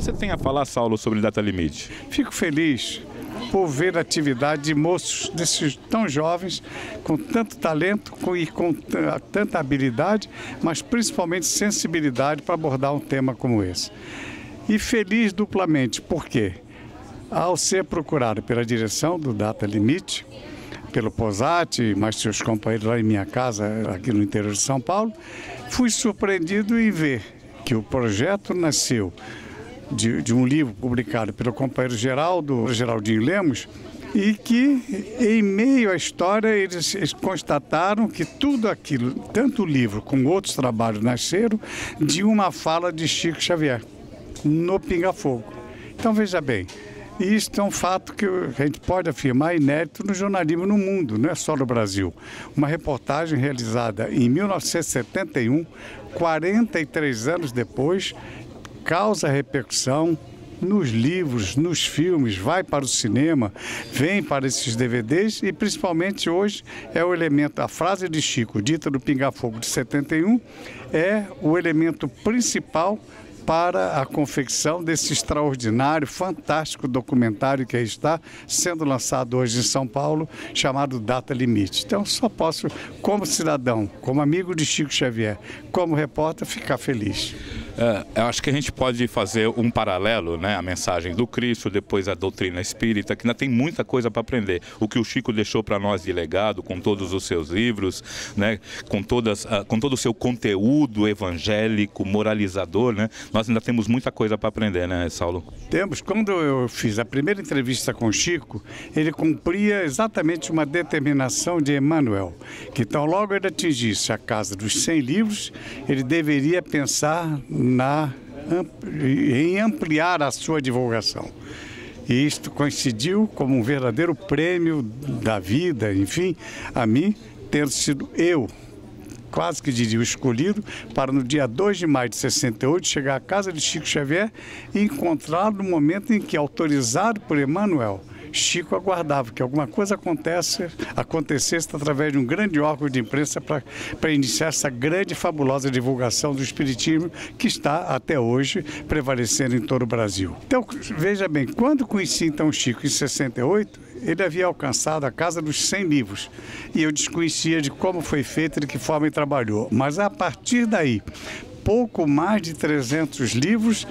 você tem a falar, Saulo, sobre Data Limite? Fico feliz por ver a atividade de moços desses tão jovens, com tanto talento e com tanta habilidade, mas principalmente sensibilidade para abordar um tema como esse. E feliz duplamente, por quê? Ao ser procurado pela direção do Data Limite, pelo Posati, mais seus companheiros lá em minha casa, aqui no interior de São Paulo, fui surpreendido em ver que o projeto nasceu de um livro publicado pelo companheiro Geraldinho Lemos, e que, em meio à história, eles constataram que tudo aquilo, tanto o livro como outros trabalhos, nasceram de uma fala de Chico Xavier, no Pinga Fogo. Então, veja bem, isto é um fato que a gente pode afirmar inédito no jornalismo no mundo, não é só no Brasil. Uma reportagem realizada em 1971, 43 anos depois, causa repercussão nos livros, nos filmes, vai para o cinema, vem para esses DVDs e principalmente hoje é o elemento, a frase de Chico, dita no Pinga Fogo de 71, é o elemento principal para a confecção desse extraordinário, fantástico documentário que aí está sendo lançado hoje em São Paulo, chamado Data Limite. Então, só posso, como cidadão, como amigo de Chico Xavier, como repórter, ficar feliz. Eu acho que a gente pode fazer um paralelo, né? A mensagem do Cristo, depois a doutrina espírita, que ainda tem muita coisa para aprender. O que o Chico deixou para nós de legado, com todos os seus livros, né? Com todo o seu conteúdo evangélico, moralizador, né? Nós ainda temos muita coisa para aprender, né, Saulo? Temos. Quando eu fiz a primeira entrevista com o Chico, ele cumpria exatamente uma determinação de Emmanuel, que tão logo ele atingisse a casa dos 100 livros, ele deveria pensar em ampliar a sua divulgação. E isto coincidiu como um verdadeiro prêmio da vida, enfim, a mim, ter sido eu, quase que diria o escolhido, para no dia 2 de maio de 68 chegar à casa de Chico Xavier e encontrá-lo no momento em que, autorizado por Emmanuel, Chico aguardava que alguma coisa acontecesse através de um grande órgão de imprensa para iniciar essa grande e fabulosa divulgação do Espiritismo que está até hoje prevalecendo em todo o Brasil. Então, veja bem, quando conheci então Chico em 68, ele havia alcançado a casa dos 100 livros e eu desconhecia de como foi feito e de que forma ele trabalhou. Mas a partir daí, pouco mais de 300 livros,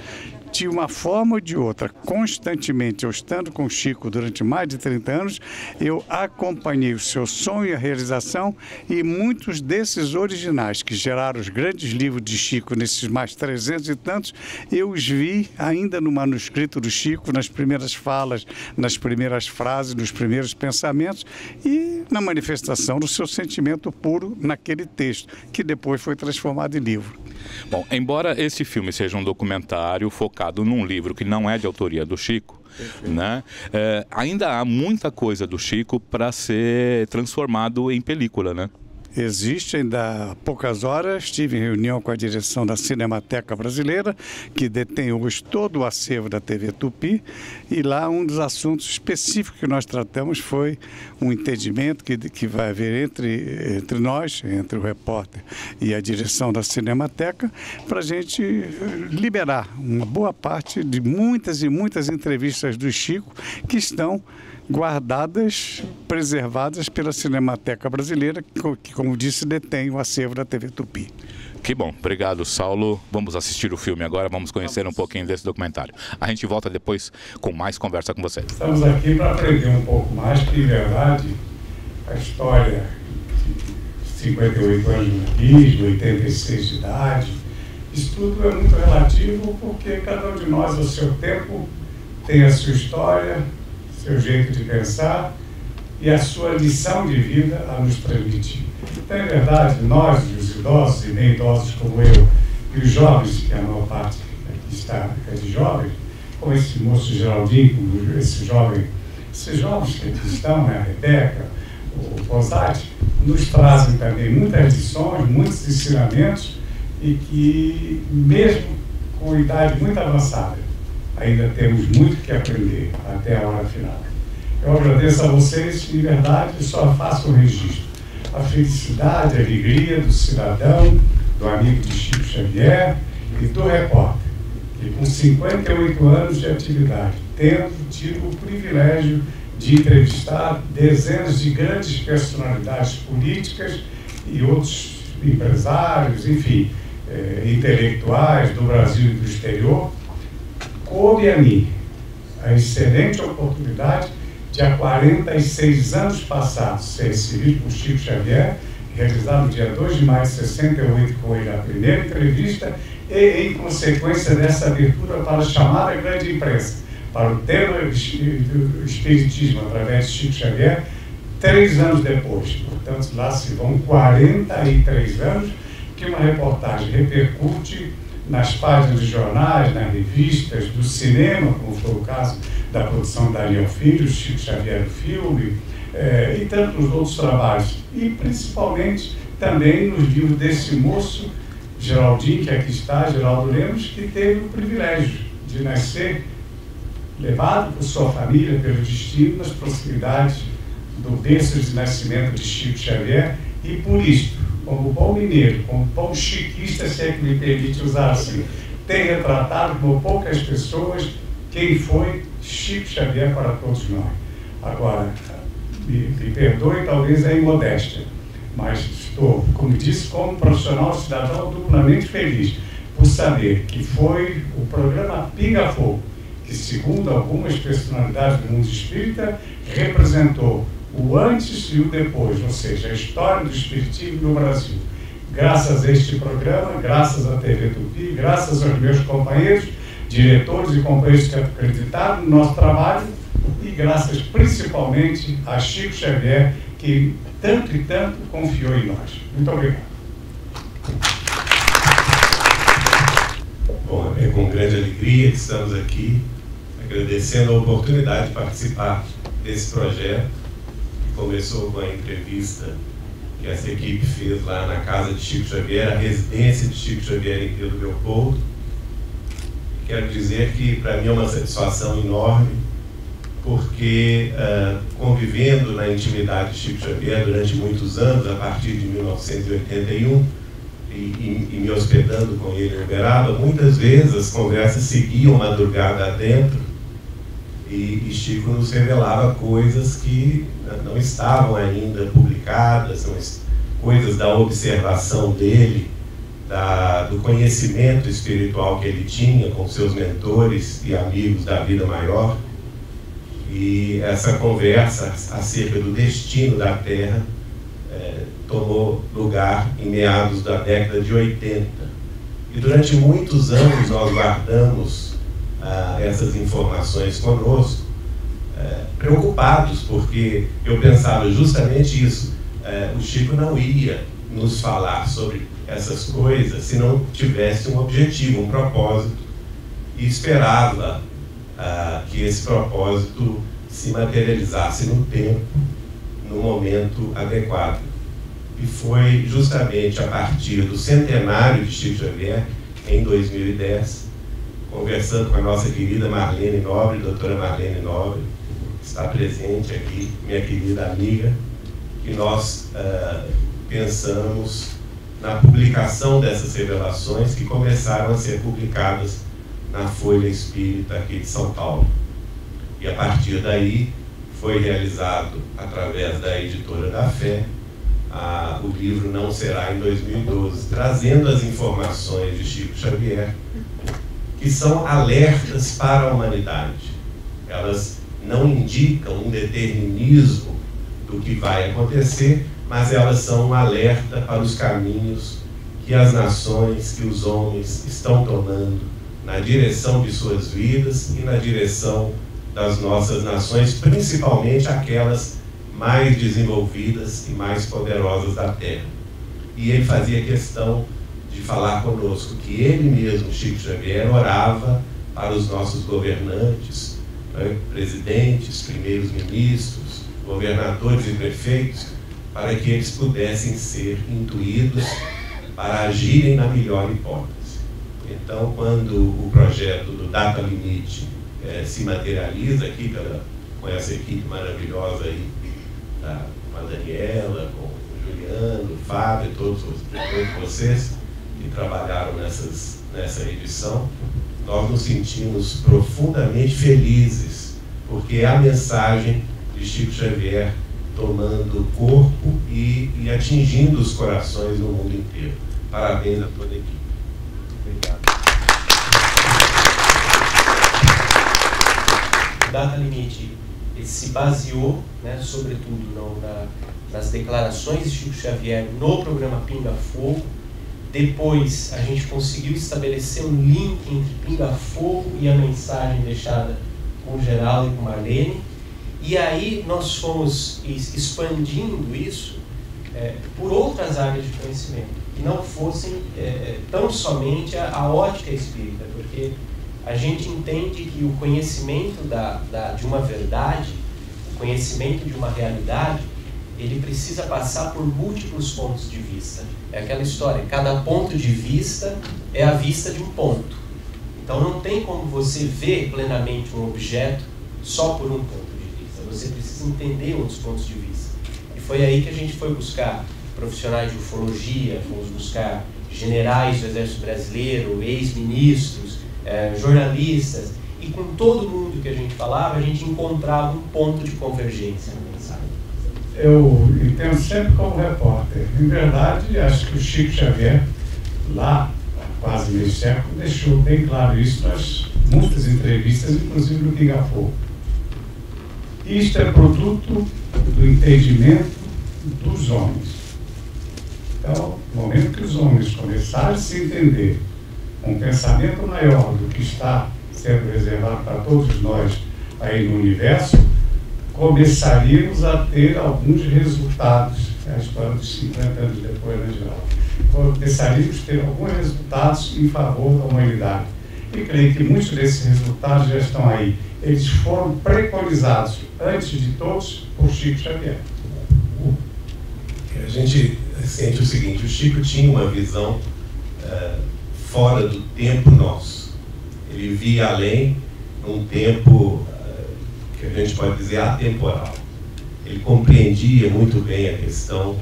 de uma forma ou de outra, constantemente, eu estando com o Chico durante mais de 30 anos, eu acompanhei o seu sonho e a realização, e muitos desses originais que geraram os grandes livros de Chico, nesses mais 300 e tantos, eu os vi ainda no manuscrito do Chico, nas primeiras falas, nas primeiras frases, nos primeiros pensamentos e na manifestação do seu sentimento puro naquele texto, que depois foi transformado em livro. Bom, embora esse filme seja um documentário focado num livro que não é de autoria do Chico, né? Ainda há muita coisa do Chico para ser transformado em película, né? Existe ainda há poucas horas, estive em reunião com a direção da Cinemateca Brasileira, que detém hoje todo o acervo da TV Tupi, e lá um dos assuntos específicos que nós tratamos foi um entendimento que vai haver entre nós, entre o repórter e a direção da Cinemateca, para a gente liberar uma boa parte de muitas e muitas entrevistas do Chico que estão guardadas, preservadas pela Cinemateca Brasileira, que, como disse, detém o acervo da TV Tupi. Que bom, obrigado, Saulo. Vamos assistir o filme agora, vamos conhecer um pouquinho desse documentário. A gente volta depois com mais conversa com vocês. Estamos aqui para aprender um pouco mais, que, em verdade, a história de 58 anos de batismo, 86 de idade, isso tudo é muito relativo, porque cada um de nós, ao seu tempo, tem a sua história, seu jeito de pensar e a sua lição de vida a nos transmitir. Então, é verdade, nós, os idosos e nem idosos como eu, e os jovens, que a maior parte aqui está é de jovens, como esse moço Geraldinho, como esses jovens que aqui estão, né, a Rebeca, o Posati, nos trazem também muitas lições, muitos ensinamentos, e que, mesmo com idade muito avançada, ainda temos muito que aprender até a hora final. Eu agradeço a vocês, de verdade, só faço um registro. A felicidade, a alegria do cidadão, do amigo de Chico Xavier e do repórter, e com 58 anos de atividade, tendo tido o privilégio de entrevistar dezenas de grandes personalidades políticas e outros empresários, enfim, intelectuais do Brasil e do exterior, coube a mim a excelente oportunidade de, há 46 anos passados, ser recebido por Chico Xavier, realizado no dia 2 de maio de 68 com ele a primeira entrevista, e em consequência dessa abertura para a chamada grande imprensa, para o tema do Espiritismo através de Chico Xavier, 3 anos depois. Portanto, lá se vão 43 anos que uma reportagem repercute nas páginas de jornais, nas revistas, do cinema, como foi o caso da produção da Ariel Filho, Chico Xavier o filme, e tantos outros trabalhos. E principalmente também nos livros desse moço, Geraldinho, que aqui está, Geraldo Lemos, que teve o privilégio de nascer, levado por sua família, pelo destino, nas proximidades do berço de nascimento de Chico Xavier, e por isto, como bom mineiro, como bom chiquista, se é que me permite usar assim, tem retratado como poucas pessoas quem foi Chico Xavier para todos nós. Agora, me perdoe talvez a imodéstia, mas estou, como disse, como profissional cidadão duplamente feliz por saber que foi o programa Pinga Fogo, que, segundo algumas personalidades do mundo espírita, representou o antes e o depois, ou seja, a história do espiritismo no Brasil. Graças a este programa, graças à TV Tupi, graças aos meus companheiros, diretores e companheiros que acreditaram no nosso trabalho, e graças principalmente a Chico Xavier, que tanto e tanto confiou em nós. Muito obrigado. Bom, é com grande alegria que estamos aqui, agradecendo a oportunidade de participar desse projeto, que começou com a entrevista que essa equipe fez lá na casa de Chico Xavier, a residência de Chico Xavier em Pedro Leopoldo. Quero dizer que para mim é uma satisfação enorme, porque convivendo na intimidade de Chico Xavier durante muitos anos, a partir de 1981, e me hospedando com ele em Uberaba, muitas vezes as conversas seguiam madrugada adentro, e Chico nos revelava coisas que não estavam ainda publicadas, são coisas da observação dele, do conhecimento espiritual que ele tinha com seus mentores e amigos da vida maior. E essa conversa acerca do destino da Terra tomou lugar em meados da década de 80. E durante muitos anos nós guardamos essas informações conosco, preocupados, porque eu pensava justamente isso. O Chico não ia nos falar sobre essas coisas se não tivesse um objetivo, um propósito, e esperava que esse propósito se materializasse no tempo, no momento adequado. E foi justamente a partir do centenário de Chico Xavier, em 2010, conversando com a nossa querida Marlene Nobre, doutora Marlene Nobre, que está presente aqui, minha querida amiga, que nós pensamos na publicação dessas revelações, que começaram a ser publicadas na Folha Espírita aqui de São Paulo. E a partir daí foi realizado, através da Editora da Fé, o livro Não Será em 2012, trazendo as informações de Chico Xavier, que são alertas para a humanidade. Elas não indicam um determinismo do que vai acontecer, mas elas são um alerta para os caminhos que as nações, que os homens estão tomando na direção de suas vidas e na direção das nossas nações, principalmente aquelas mais desenvolvidas e mais poderosas da Terra. E ele fazia questão de falar conosco que ele mesmo, Chico Xavier, orava para os nossos governantes, presidentes, primeiros ministros, governadores e prefeitos, para que eles pudessem ser intuídos para agirem na melhor hipótese. Então, quando o projeto do Data Limite se materializa aqui com essa equipe maravilhosa aí, com a Daniela, com o Juliano, o Fábio, todos vocês que trabalharam nessa nessa edição, nós nos sentimos profundamente felizes, porque é a mensagem de Chico Xavier tomando corpo e atingindo os corações no mundo inteiro. Parabéns a toda a equipe. Obrigado. Data Limite se baseou, né, sobretudo nas declarações de Chico Xavier no programa Pinga Fogo. Depois a gente conseguiu estabelecer um link entre Pinga Fogo e a mensagem deixada com o Geraldo e com Marlene. E aí nós fomos expandindo isso por outras áreas de conhecimento, que não fossem tão somente a ótica espírita, porque a gente entende que o conhecimento de uma verdade, o conhecimento de uma realidade, ele precisa passar por múltiplos pontos de vista. É aquela história, cada ponto de vista é a vista de um ponto. Então não tem como você ver plenamente um objeto só por um ponto de vista. Você precisa entender outros pontos de vista. E foi aí que a gente foi buscar profissionais de ufologia, fomos buscar generais do Exército Brasileiro, ex-ministros, jornalistas, e com todo mundo que a gente falava, a gente encontrava um ponto de convergência na mensagem. Eu entendo sempre como repórter. Em verdade, acho que o Chico Xavier, lá há quase meio século, deixou bem claro isso nas muitas entrevistas, inclusive no Pinga Fogo. Isto é produto do entendimento dos homens. Então, no momento que os homens começarem a se entender um pensamento maior do que está sendo reservado para todos nós aí no universo, começaríamos a ter alguns resultados, a história dos 50 anos depois, né, Geraldo? Começaríamos a ter alguns resultados em favor da humanidade. E creio que muitos desses resultados já estão aí. Eles foram preconizados, antes de todos, por Chico Xavier. A gente sente o seguinte: o Chico tinha uma visão fora do tempo nosso. Ele via além, num tempo que a gente pode dizer atemporal. Ele compreendia muito bem a questão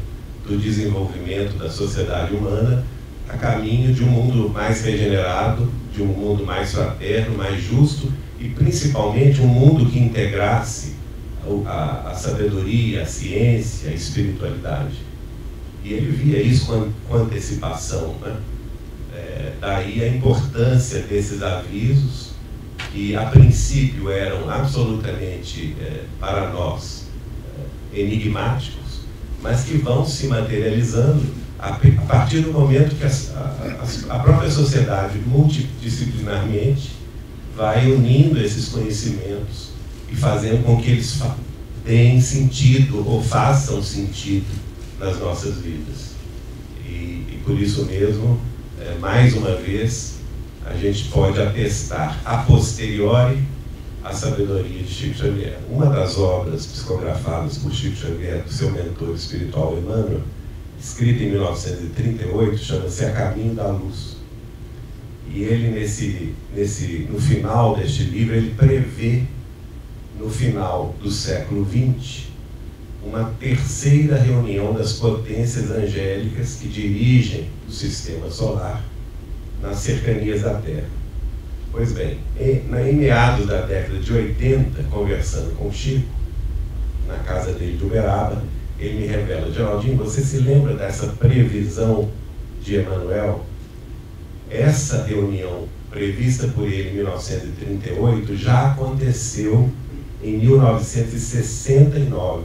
do desenvolvimento da sociedade humana a caminho de um mundo mais regenerado, de um mundo mais fraterno, mais justo e principalmente um mundo que integrasse a sabedoria, a ciência, a espiritualidade. E ele via isso com antecipação, né? Daí a importância desses avisos, que a princípio eram absolutamente para nós enigmáticos, mas que vão se materializando a partir do momento que a própria sociedade multidisciplinarmente vai unindo esses conhecimentos e fazendo com que eles deem sentido ou façam sentido nas nossas vidas. E por isso mesmo, mais uma vez, a gente pode atestar a posteriori a sabedoria de Chico Xavier. Uma das obras psicografadas por Chico Xavier, do seu mentor espiritual Emmanuel, escrita em 1938, chama-se A Caminho da Luz. E ele, no final deste livro, ele prevê, no final do século XX, uma terceira reunião das potências angélicas que dirigem o sistema solar nas cercanias da Terra. Pois bem, em meados da década de 80, conversando com o Chico, na casa dele de Uberaba, ele me revela: Geraldinho, você se lembra dessa previsão de Emmanuel? Essa reunião prevista por ele em 1938 já aconteceu em 1969,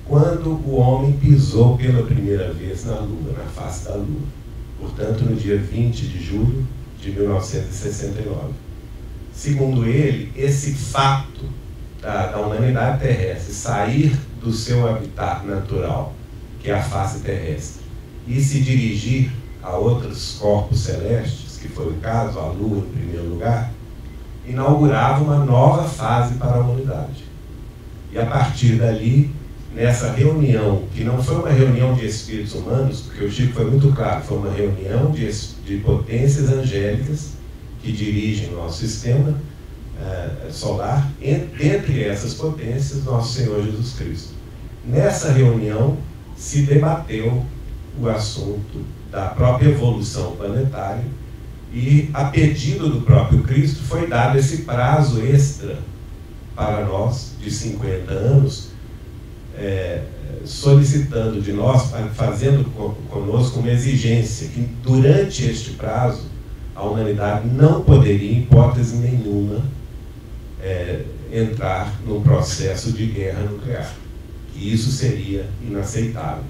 quando o homem pisou pela primeira vez na Lua, na face da Lua. Portanto, no dia 20 de julho de 1969. Segundo ele, esse fato da humanidade terrestre sair do seu habitat natural, que é a face terrestre, e se dirigir a outros corpos celestes, que foi o caso, a Lua em primeiro lugar, inaugurava uma nova fase para a humanidade. E a partir dali, nessa reunião, que não foi uma reunião de espíritos humanos, porque o Chico foi muito claro, foi uma reunião de potências angélicas que dirigem o nosso sistema solar, entre essas potências, nosso Senhor Jesus Cristo. Nessa reunião se debateu o assunto da própria evolução planetária E, a pedido do próprio Cristo, foi dado esse prazo extra para nós, de 50 anos, solicitando de nós, fazendo conosco uma exigência, que durante este prazo, a humanidade não poderia, em hipótese nenhuma, entrar num processo de guerra nuclear. E isso seria inaceitável.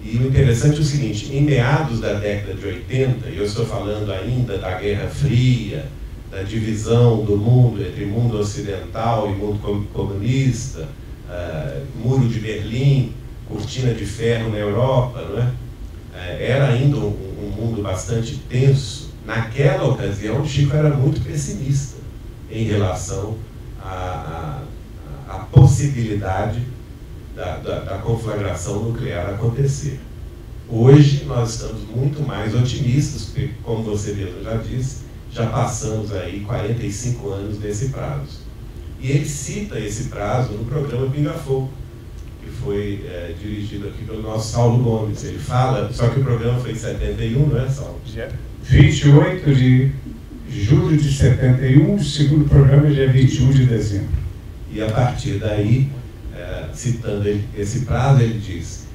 E o interessante é o seguinte, em meados da década de 80, e eu estou falando ainda da Guerra Fria, da divisão do mundo entre mundo ocidental e mundo comunista, Muro de Berlim, Cortina de Ferro na Europa, não é? Era ainda um mundo bastante tenso. Naquela ocasião, o Chico era muito pessimista em relação à possibilidade da conflagração nuclear acontecer. Hoje, nós estamos muito mais otimistas, porque, como você mesmo já disse, já passamos aí 45 anos desse prazo. E ele cita esse prazo no programa Pinga Fogo, que foi dirigido aqui pelo nosso Saulo Gomes. Ele fala, só que o programa foi em 71, não é, Saulo? 28 de julho de 71, o segundo programa é dia 21 de dezembro. E a partir daí, citando esse prazo, ele diz: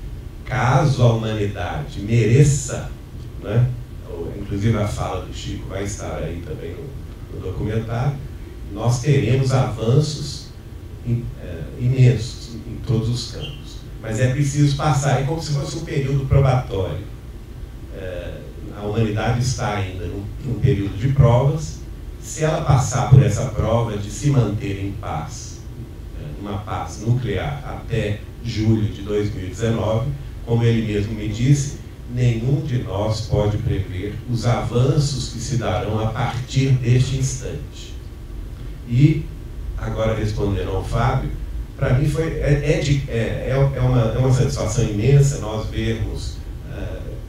caso a humanidade mereça, né, inclusive a fala do Chico vai estar aí também no documentário, nós teremos avanços imensos em todos os campos. Mas é preciso passar, é como se fosse um período probatório. A humanidade está ainda num período de provas. Se ela passar por essa prova de se manter em paz, uma paz nuclear até julho de 2019, como ele mesmo me disse, nenhum de nós pode prever os avanços que se darão a partir deste instante. E, agora respondendo ao Fábio, para mim é uma satisfação imensa nós vermos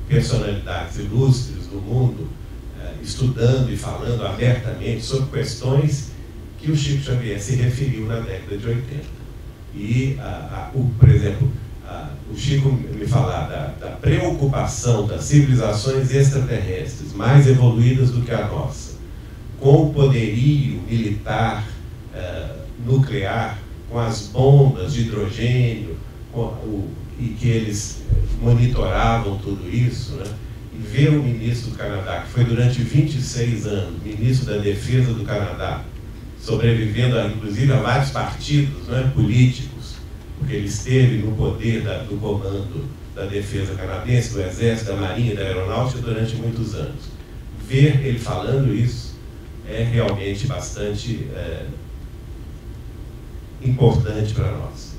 personalidades ilustres do mundo estudando e falando abertamente sobre questões que o Chico Xavier se referiu na década de 80. E, por exemplo, o Chico me falar da preocupação das civilizações extraterrestres mais evoluídas do que a nossa, com o poderio militar nuclear, com as bombas de hidrogênio, e que eles monitoravam tudo isso, né? E ver o ministro do Canadá, que foi durante 26 anos ministro da Defesa do Canadá, sobrevivendo inclusive a vários partidos, né, políticos, porque ele esteve no poder do comando da defesa canadense, do Exército, da Marinha e da Aeronáutica durante muitos anos. Ver ele falando isso é realmente bastante importante para nós.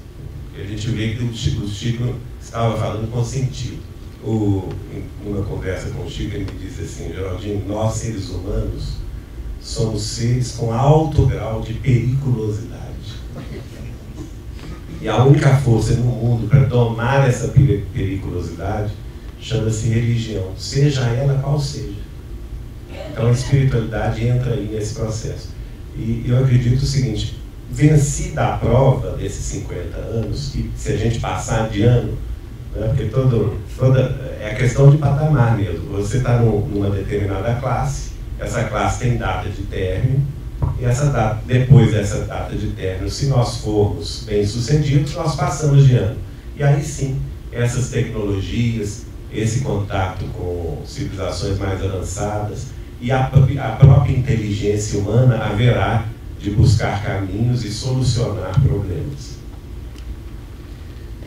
Porque a gente vê que o Chico estava falando com sentido. Em uma conversa com o Chico, ele me disse assim: Geraldinho, nós seres humanos somos seres com alto grau de periculosidade. E a única força no mundo para domar essa periculosidade chama-se religião, seja ela qual seja. Então a espiritualidade entra aí nesse processo. E eu acredito o seguinte: vencida a prova desses 50 anos, e se a gente passar de ano, né, porque é a questão de patamar mesmo. Você está numa determinada classe, essa classe tem data de término, e depois dessa data de término, se nós formos bem-sucedidos, nós passamos de ano. E aí sim, essas tecnologias, esse contato com civilizações mais avançadas e a própria inteligência humana haverá de buscar caminhos e solucionar problemas.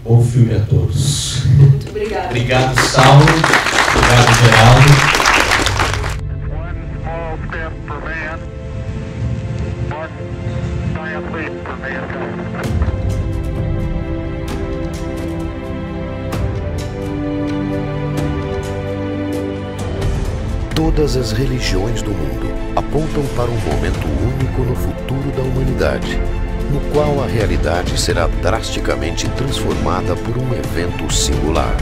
Bom filme a todos. Muito obrigada. Obrigado, Saulo. Obrigado, Geraldo. Todas as religiões do mundo apontam para um momento único no futuro da humanidade, no qual a realidade será drasticamente transformada por um evento singular.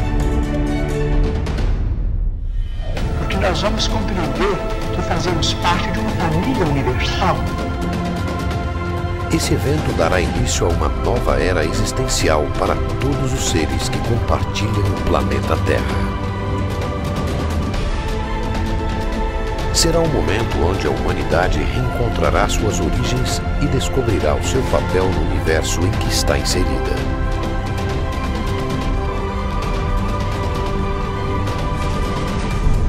Porque nós vamos compreender que fazemos parte de uma família universal. Esse evento dará início a uma nova era existencial para todos os seres que compartilham o planeta Terra. será o momento onde a humanidade reencontrará suas origens e descobrirá o seu papel no universo em que está inserida.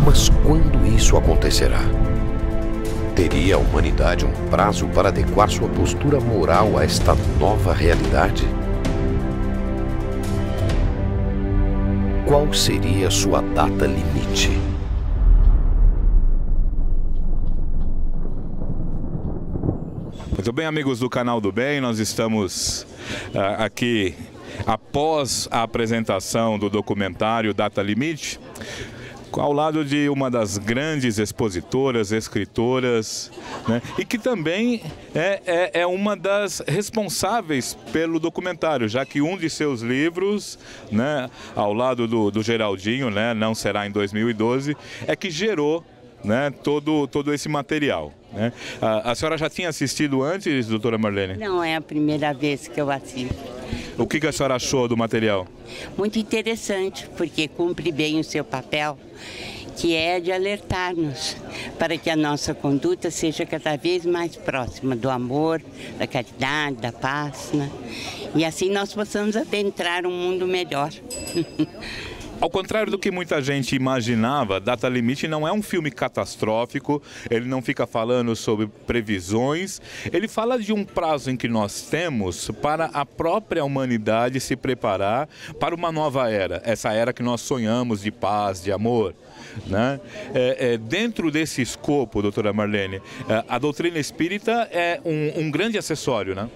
Mas quando isso acontecerá? Teria a humanidade um prazo para adequar sua postura moral a esta nova realidade? Qual seria sua data limite? Muito bem, amigos do Canal do Bem, nós estamos aqui após a apresentação do documentário Data Limite, ao lado de uma das grandes expositoras, escritoras, né, e que também é uma das responsáveis pelo documentário, já que um de seus livros, né, ao lado do Geraldinho, né, Não Será em 2012, é que gerou, né, todo esse material. Né? A senhora já tinha assistido antes, doutora Marlene? Não, é a primeira vez que eu assisto. O que a senhora achou do material? Muito interessante, porque cumpre bem o seu papel, que é de alertar-nos para que a nossa conduta seja cada vez mais próxima do amor, da caridade, da paz, né? E assim nós possamos adentrar um mundo melhor. Ao contrário do que muita gente imaginava, Data Limite não é um filme catastrófico, ele não fica falando sobre previsões, ele fala de um prazo em que nós temos para a própria humanidade se preparar para uma nova era, essa era que nós sonhamos de paz, de amor. Né? Dentro desse escopo, doutora Marlene, a doutrina espírita é um grande acessório, né?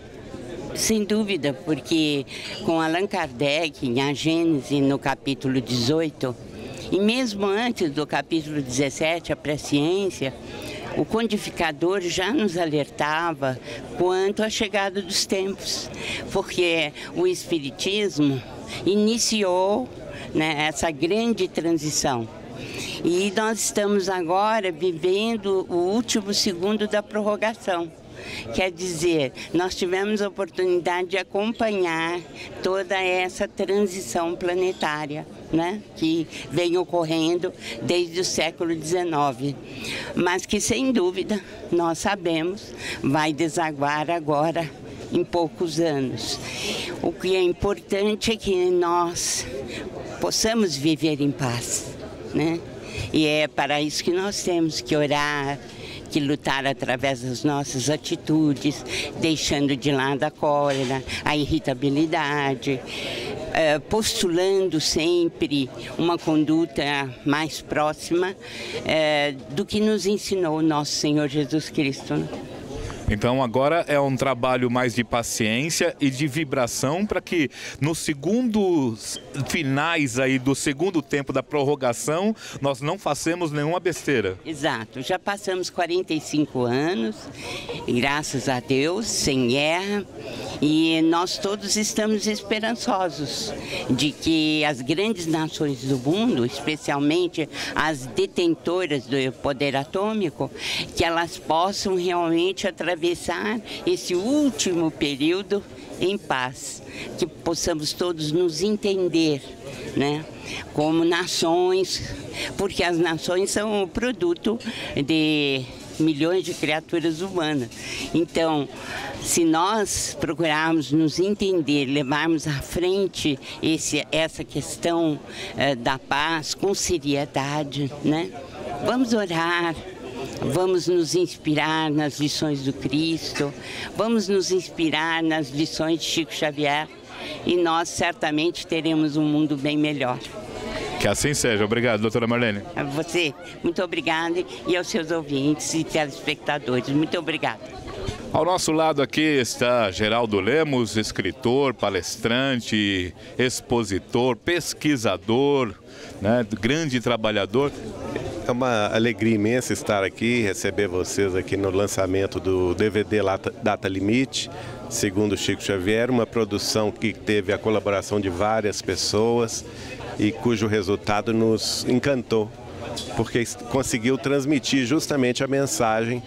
Sem dúvida, porque com Allan Kardec, em A Gênese, no capítulo 18, e mesmo antes do capítulo 17, a Presciência, o codificador já nos alertava quanto à chegada dos tempos, porque o Espiritismo iniciou, né, essa grande transição. E nós estamos agora vivendo o último segundo da prorrogação. Quer dizer, nós tivemos a oportunidade de acompanhar toda essa transição planetária, né, que vem ocorrendo desde o século XIX, mas que, sem dúvida, nós sabemos, vai desaguar agora em poucos anos. O que é importante é que nós possamos viver em paz, né? E é para isso que nós temos que orar, que lutar através das nossas atitudes, deixando de lado a cólera, a irritabilidade, postulando sempre uma conduta mais próxima do que nos ensinou o nosso Senhor Jesus Cristo. Então agora é um trabalho mais de paciência e de vibração para que nos segundos finais aí do segundo tempo da prorrogação nós não façamos nenhuma besteira. Exato, já passamos 45 anos, graças a Deus, sem guerra, e nós todos estamos esperançosos de que as grandes nações do mundo, especialmente as detentoras do poder atômico, que elas possam realmente atravessar esse último período em paz, que possamos todos nos entender, né, como nações, porque as nações são o produto de milhões de criaturas humanas. Então, se nós procurarmos nos entender, levarmos à frente essa questão da paz com seriedade, né, vamos orar. Vamos nos inspirar nas lições do Cristo, vamos nos inspirar nas lições de Chico Xavier e nós certamente teremos um mundo bem melhor. Que assim seja. Obrigado, doutora Marlene. A você, muito obrigada, e aos seus ouvintes e telespectadores, muito obrigada. Ao nosso lado aqui está Geraldo Lemos, escritor, palestrante, expositor, pesquisador, né, grande trabalhador. É uma alegria imensa estar aqui, receber vocês aqui no lançamento do DVD Data Limite, segundo Chico Xavier, uma produção que teve a colaboração de várias pessoas e cujo resultado nos encantou, porque conseguiu transmitir justamente a mensagem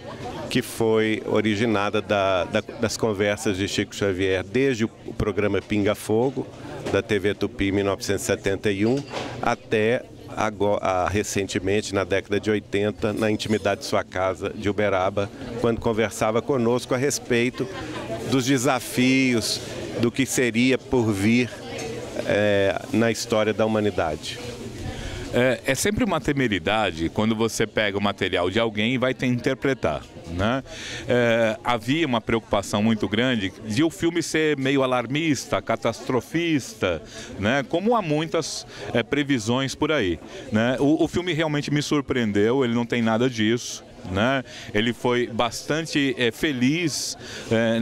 que foi originada das conversas de Chico Xavier, desde o programa Pinga Fogo, da TV Tupi, em 1971, até recentemente, na década de 80, na intimidade de sua casa de Uberaba, quando conversava conosco a respeito dos desafios, do que seria por vir na história da humanidade. É sempre uma temeridade quando você pega o material de alguém e vai ter que interpretar, né? Havia uma preocupação muito grande de o filme ser meio alarmista, catastrofista, né? Como há muitas previsões por aí, né? O filme realmente me surpreendeu, ele não tem nada disso, né? Ele foi bastante feliz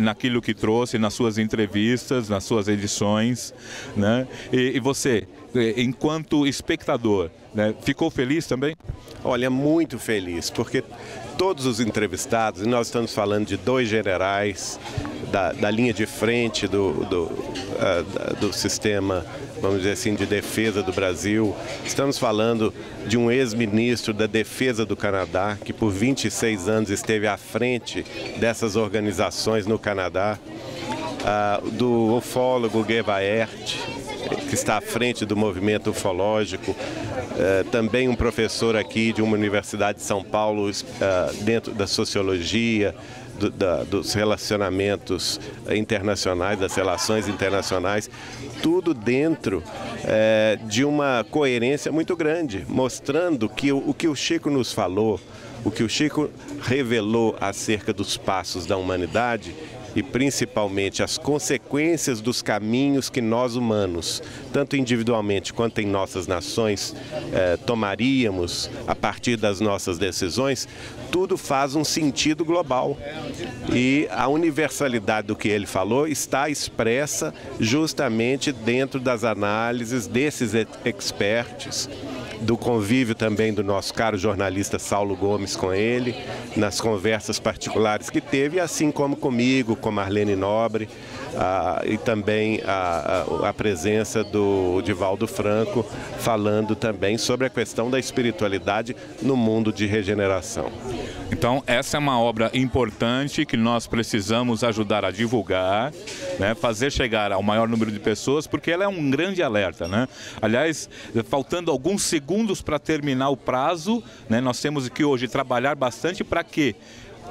naquilo que trouxe, nas suas entrevistas, nas suas edições, né? E você, enquanto espectador, né, ficou feliz também? Olha, muito feliz, porque todos os entrevistados, e nós estamos falando de 2 generais da linha de frente do sistema, vamos dizer assim, de defesa do Brasil. Estamos falando de um ex-ministro da Defesa do Canadá, que por 26 anos esteve à frente dessas organizações no Canadá, do ufólogo Guy Baert, que está à frente do movimento ufológico, também um professor aqui de uma universidade de São Paulo, dentro da sociologia, dos relacionamentos internacionais, das relações internacionais, tudo dentro de uma coerência muito grande, mostrando que o que o Chico nos falou, o que o Chico revelou acerca dos passos da humanidade, e principalmente as consequências dos caminhos que nós humanos, tanto individualmente quanto em nossas nações, tomaríamos a partir das nossas decisões, tudo faz um sentido global. E a universalidade do que ele falou está expressa justamente dentro das análises desses experts, do convívio também do nosso caro jornalista Saulo Gomes com ele, nas conversas particulares que teve, assim como comigo, com Marlene Nobre, e também a presença do Divaldo Franco, falando também sobre a questão da espiritualidade no mundo de regeneração. Então, essa é uma obra importante que nós precisamos ajudar a divulgar, né, fazer chegar ao maior número de pessoas, porque ela é um grande alerta, né? Aliás, faltando alguns segundos para terminar o prazo, né, nós temos que hoje trabalhar bastante para que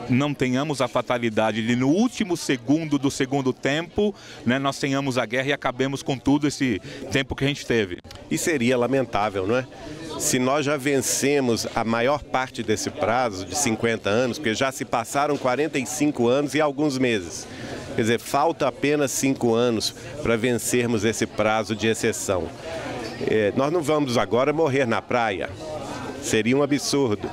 não tenhamos a fatalidade de no último segundo do segundo tempo, né, nós tenhamos a guerra e acabemos com tudo esse tempo que a gente teve. E seria lamentável, não é? Se nós já vencemos a maior parte desse prazo de 50 anos, porque já se passaram 45 anos e alguns meses. Quer dizer, falta apenas 5 anos para vencermos esse prazo de exceção. Nós não vamos agora morrer na praia. Seria um absurdo.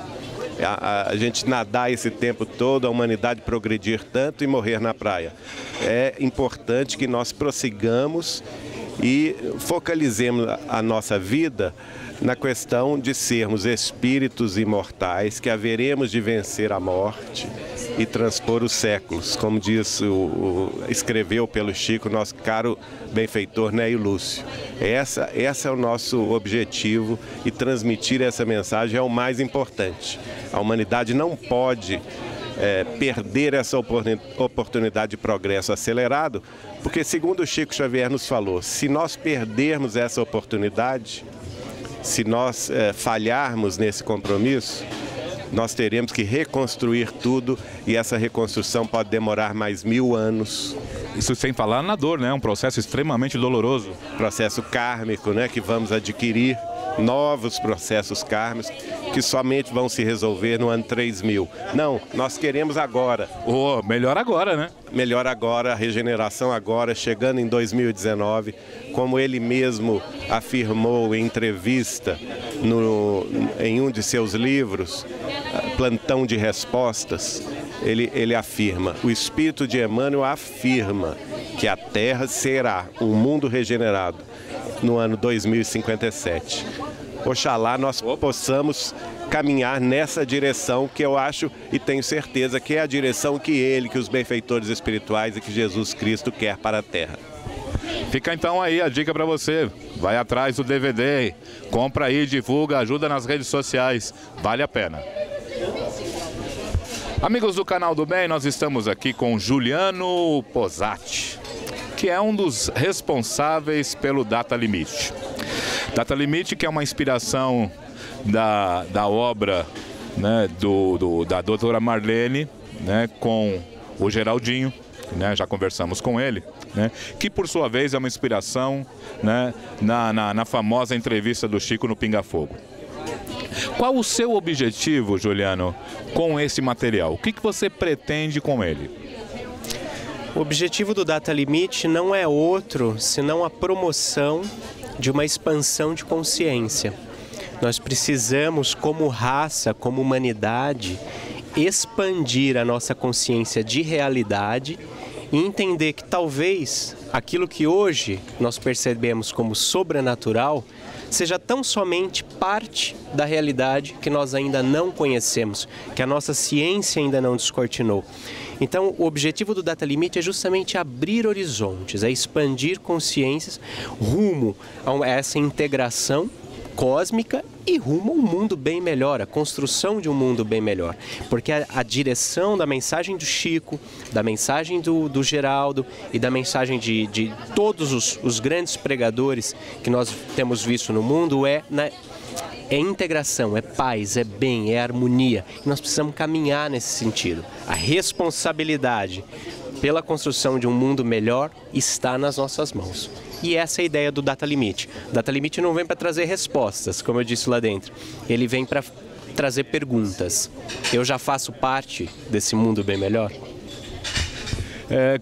A gente nadar esse tempo todo, a humanidade progredir tanto e morrer na praia. É importante que nós prossigamos e focalizemos a nossa vida na questão de sermos espíritos imortais, que haveremos de vencer a morte e transpor os séculos, como diz escreveu pelo Chico, nosso caro benfeitor Neio Lúcio. Esse é o nosso objetivo, e transmitir essa mensagem é o mais importante. A humanidade não pode perder essa oportunidade de progresso acelerado, porque, segundo o Chico Xavier nos falou, se nós perdermos essa oportunidade, se nós falharmos nesse compromisso, nós teremos que reconstruir tudo, e essa reconstrução pode demorar mais 1000 anos. Isso sem falar na dor, né? Um processo extremamente doloroso. Processo kármico, né? Que vamos adquirir, novos processos kármicos que somente vão se resolver no ano 3000. Não, nós queremos agora. Melhor agora, né? Melhor agora, a regeneração agora, chegando em 2019, como ele mesmo afirmou em entrevista em um de seus livros, Plantão de Respostas, ele afirma, o Espírito de Emmanuel afirma que a Terra será um mundo regenerado no ano 2057. Oxalá nós possamos caminhar nessa direção, que eu acho e tenho certeza que é a direção que os benfeitores espirituais e que Jesus Cristo quer para a Terra. Fica então aí a dica para você, vai atrás do DVD, compra aí, divulga, ajuda nas redes sociais, vale a pena. Amigos do Canal do Bem, nós estamos aqui com Juliano Posati, que é um dos responsáveis pelo Data Limite. Data Limite, que é uma inspiração da obra, né, da doutora Marlene, né, com o Geraldinho, né, já conversamos com ele, né, que por sua vez é uma inspiração, né, na famosa entrevista do Chico no Pinga Fogo. Qual o seu objetivo, Juliano, com esse material? O que você pretende com ele? O objetivo do Data Limite não é outro senão a promoção de uma expansão de consciência. Nós precisamos, como raça, como humanidade, expandir a nossa consciência de realidade e entender que talvez aquilo que hoje nós percebemos como sobrenatural seja tão somente parte da realidade que nós ainda não conhecemos, que a nossa ciência ainda não descortinou. Então, o objetivo do Data Limite é justamente abrir horizontes, é expandir consciências rumo a essa integração cósmica e rumo a um mundo bem melhor, a construção de um mundo bem melhor. Porque a direção da mensagem do Chico, da mensagem do Geraldo e da mensagem de todos os grandes pregadores que nós temos visto no mundo é integração, é paz, é bem, é harmonia. E nós precisamos caminhar nesse sentido. A responsabilidade pela construção de um mundo melhor está nas nossas mãos. E essa é a ideia do Data Limite. O Data Limite não vem para trazer respostas, como eu disse lá dentro. Ele vem para trazer perguntas. Eu já faço parte desse mundo bem melhor?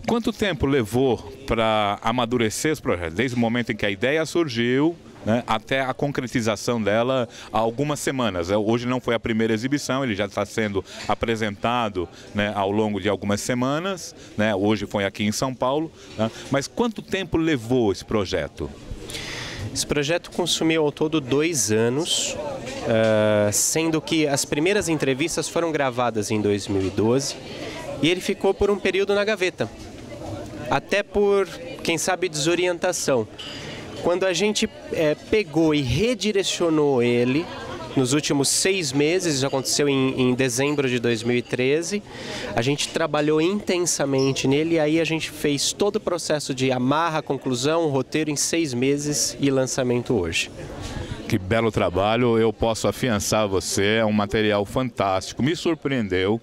Quanto tempo levou para amadurecer esse projeto? Desde o momento em que a ideia surgiu, né, até a concretização dela há algumas semanas. Hoje não foi a primeira exibição, ele já está sendo apresentado, né, ao longo de algumas semanas, né, hoje foi aqui em São Paulo, né, mas quanto tempo levou esse projeto? Esse projeto consumiu ao todo 2 anos, sendo que as primeiras entrevistas foram gravadas em 2012 e ele ficou por um período na gaveta, até por, quem sabe, desorientação. Quando a gente pegou e redirecionou ele nos últimos 6 meses, isso aconteceu em dezembro de 2013, a gente trabalhou intensamente nele e aí a gente fez todo o processo de amarra, conclusão, roteiro em 6 meses e lançamento hoje. Que belo trabalho, eu posso afiançar você, é um material fantástico, me surpreendeu,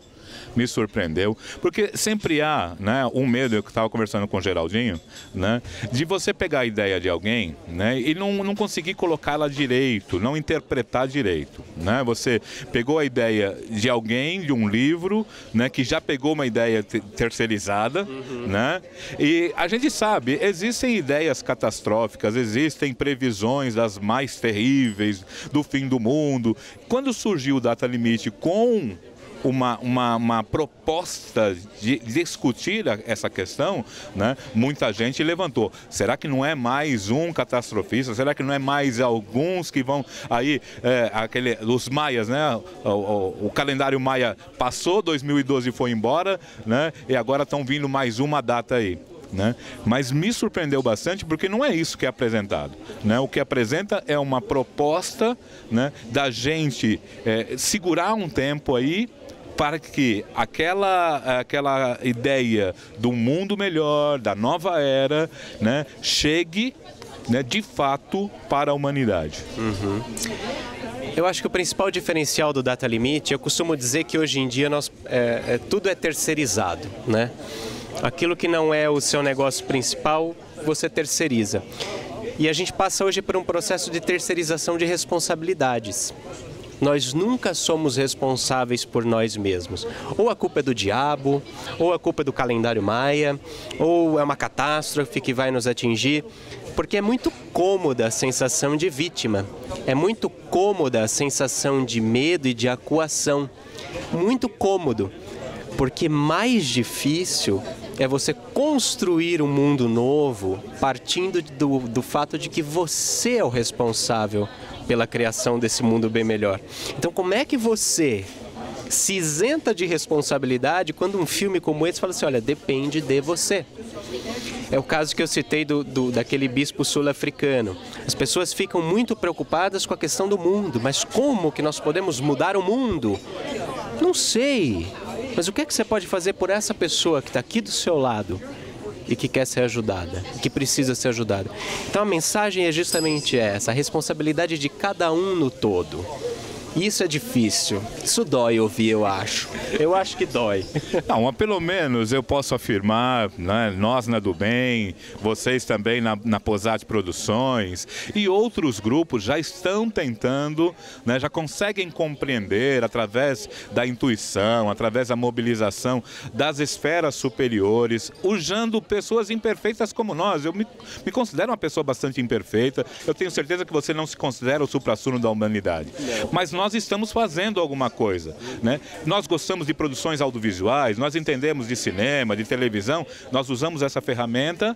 porque sempre há, né, um medo, eu estava conversando com o Geraldinho, né, de você pegar a ideia de alguém, né, e não conseguir colocá-la direito, não interpretar direito, né, você pegou a ideia de alguém, de um livro, né, que já pegou uma ideia terceirizada, né, e a gente sabe, existem ideias catastróficas, existem previsões das mais terríveis, do fim do mundo. Quando surgiu o Data Limite com uma proposta de discutir essa questão, né, muita gente levantou. Será que não é mais um catastrofista? Será que não é mais alguns que vão aí, os maias, né? O calendário maia passou, 2012 foi embora, né? E agora estão vindo mais uma data aí. Né? Mas me surpreendeu bastante porque não é isso que é apresentado, né? O que apresenta é uma proposta, né, da gente segurar um tempo aí para que aquela ideia do mundo melhor, da nova era, né, chegue, né, de fato para a humanidade. Eu acho que o principal diferencial do Data Limite, eu costumo dizer que hoje em dia tudo é terceirizado, né? Aquilo que não é o seu negócio principal, você terceiriza. E a gente passa hoje por um processo de terceirização de responsabilidades. Nós nunca somos responsáveis por nós mesmos. Ou a culpa é do diabo, ou a culpa é do calendário maia, ou é uma catástrofe que vai nos atingir. Porque é muito cômoda a sensação de vítima. É muito cômoda a sensação de medo e de acuação. Muito cômodo. Porque mais difícil é você construir um mundo novo partindo do fato de que você é o responsável pela criação desse mundo bem melhor. Então, como é que você se isenta de responsabilidade quando um filme como esse fala assim, olha, depende de você? É o caso que eu citei daquele bispo sul-africano. As pessoas ficam muito preocupadas com a questão do mundo, mas como que nós podemos mudar o mundo? Não sei. Mas o que é que você pode fazer por essa pessoa que está aqui do seu lado? e que quer ser ajudada, que precisa ser ajudada. Então a mensagem é justamente essa, a responsabilidade de cada um no todo. Isso é difícil. Isso dói ouvir, eu acho. Eu acho que dói. Não, mas pelo menos eu posso afirmar, né, nós na Do Bem, vocês também na Posat Produções e outros grupos já estão tentando, né, já conseguem compreender através da intuição, através da mobilização das esferas superiores, usando pessoas imperfeitas como nós. Eu me considero uma pessoa bastante imperfeita. Eu tenho certeza que você não se considera o suprassumo da humanidade. Mas nós estamos fazendo alguma coisa, né? Nós gostamos de produções audiovisuais, nós entendemos de cinema, de televisão, nós usamos essa ferramenta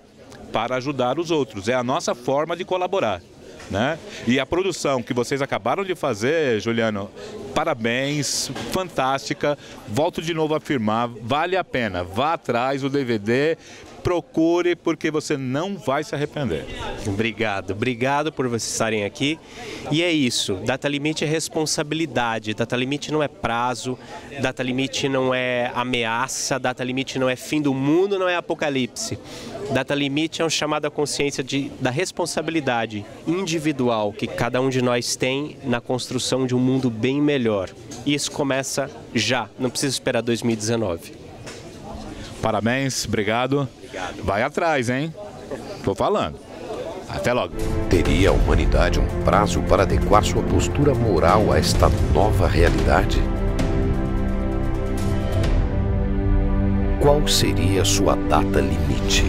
para ajudar os outros, é a nossa forma de colaborar, né? E a produção que vocês acabaram de fazer, Juliano, parabéns, fantástica, volto de novo a afirmar, vale a pena, vá atrás do DVD, procure, porque você não vai se arrepender. Obrigado por vocês estarem aqui. E é isso, Data Limite é responsabilidade, Data Limite não é prazo, Data Limite não é ameaça, Data Limite não é fim do mundo, não é apocalipse. Data Limite é um chamado à consciência da responsabilidade individual que cada um de nós tem na construção de um mundo bem melhor. E isso começa já, não precisa esperar 2019. Parabéns, obrigado. Vai atrás, hein? Tô falando. Até logo. Teria a humanidade um prazo para adequar sua postura moral a esta nova realidade? Qual seria sua data limite?